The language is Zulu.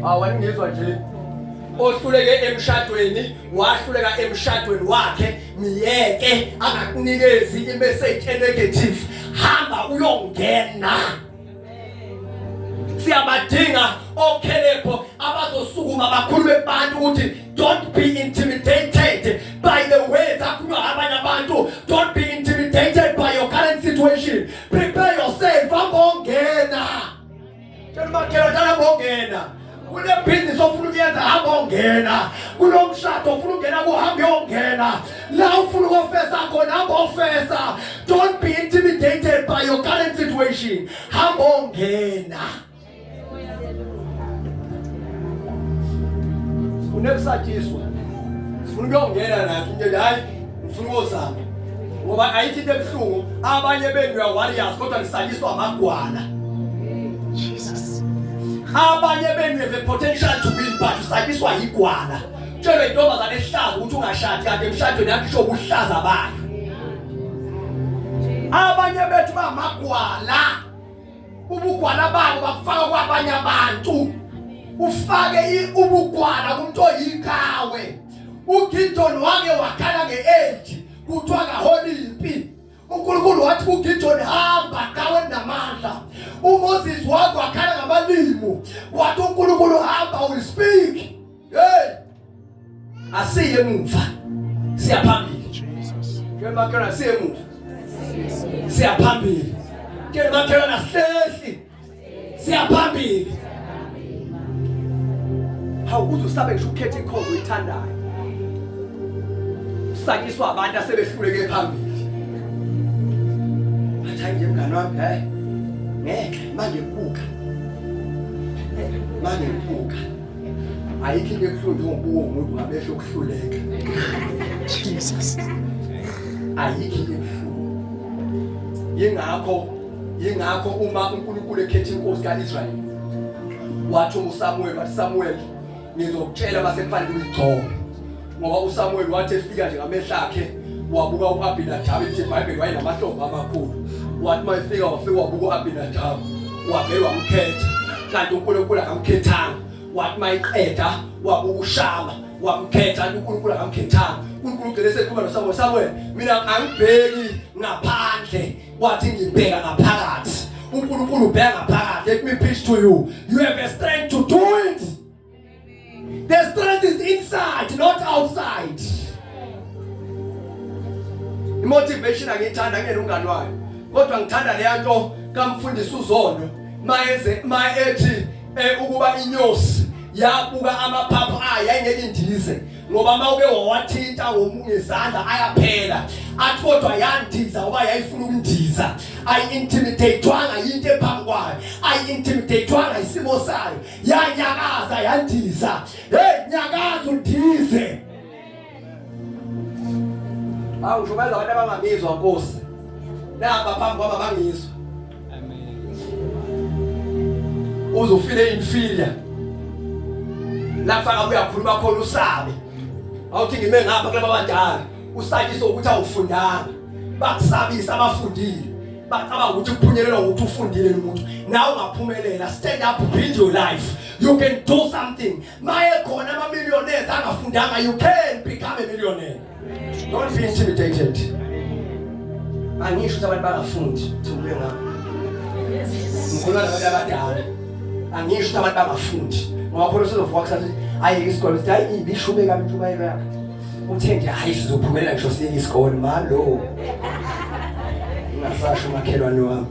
Awangizwa nje. Ohluleke emshadweni, wahluleka emshadweni wakhe, miyeke angakunikezi imessage negative. Hamba uyongena. Siyabadinga okhelepho abazosukuma bakhulume kubantu ukuthi don't be intimidated by the way zakhulunywa abanye abantu. Don't be intimidated by your current situation. Prepare yourself. Ambongena. Tshela bongena. Kule business ofuna ukuyenza hamba ongena. Kulo mshado ofuna ukungena kuhambe ongena. La ufuna ukufesa khona hamba ofesa. Don't be intimidated by your current situation. Hamba ongena. Unekusathiswa. Ufuna ukungena nathi nje hayi ufuna ukuzama. Ngoba ayithi into ebuhlungu abanye benu ya warriors kodwa nisanyiswa amagwala. Jesus. Abanye benu have a potential to win but usanyiswa igwala. Tshela intombazane ehlaza ukuthi ungashadi kanti emshadweni yakho isho ubuhlaza bayo. Abanye bethu bamagwala. Ubugwala babo bafaka kwabanye abantu. Ufake ubugwala kumuntu oyikawe. uGideon wake wakhala ngeage kuthiwa kaHolimpi. uNkulunkulu wathi kuGideon hamba kawe namandla. uMoses wake wakhala ngabalimo wathi uNkulunkulu hamba will speak. Hey, asiye emuva siyaphambili. Jesus. Ngemakhala asiye emuva siyaphambili. Ngemakhala sihlehli siyaphambili. Awuzusabe ngisho ukhethe ikhozo uyithandayo. Sakiswa abantu asebehluleke phambili. Athi nje mngani wami ngeke manje buka. Manje buka. Ayikho into ekuhlungu ngobuka umuntu ngabesho ukuhluleka. Jesus. Ayikho into ekuhlungu. Yingakho uma uNkulunkulu ekhethe inkosi kaIsrayeli wathi uSamuel wathi Samuel ngizokutshela basekufanele uyigcobe. Ngoba uSamuel wathi efika nje ngamehla akhe wabuka uAbinadab ethi iBhayibheli wayenamahlombe amakhulu. Wathi mayefika wafika wabuka uAbinadab wavele wamkhetha kanti uNkulunkulu akamkhethanga. Wathi mayiqeda wabuka uShama wamkhetha kanti uNkulunkulu akamkhethanga. uNkulunkulu esekhuluma noSamuel, Samuel mina angibheki ngaphandle wathi ngibheka ngaphakathi. uNkulunkulu ubheka ngaphakathi. Let me preach to you. You have a strength to do it. The strength is inside, not outside. Motivation angithanda ngene ungani wayo. Kodwa ngithanda le nto kamfundisi uZondo mayethi ukuba inyosi yabuka amaphaphu ayengeke indize ngoba mawuke wawathinta ngezandla ayaphela. Athi kodwa yandiza ngoba yayifuna ukundiza. Ayintimidate'wanga into ephambi kwayo. Ayintimidate'wanga isimo sayo. Yanyakaza yandiza. Hey, nyakaza undize. Awushobaza abantu abangabizwa Nkosi. Naba phambi kwaba bangizwa. Amen. Uzofile inferior. Lapha akuyakhuluma khona usabe. Awuthi ngime ngapha kulaba abadala. Usatshiso ukuthi awufundanga. Bakusabisa abafundile. Bacaba ukuthi uphunyelelwa ukuthi ufundile umuntu. Nawe ungaphumelela. Stand up, build your life. You can do something. Maye khona ama-millionaires angafundanga. You can become a millionaire. Don't be intimidated. Angisho ukuthi abantu bangafundi. Thumbe ngapha. Ngikhuluma nabantu abadala. Angisho ukuthi abantu bangafundi. Ngoba khona sizovuka kusasa ayike isikole sithi hayi ibishume kabi intshumayelo yakhe. Uthe nje hayi sizophumelela ngisho siye isikole malo. Ngasasho makhelwane wami.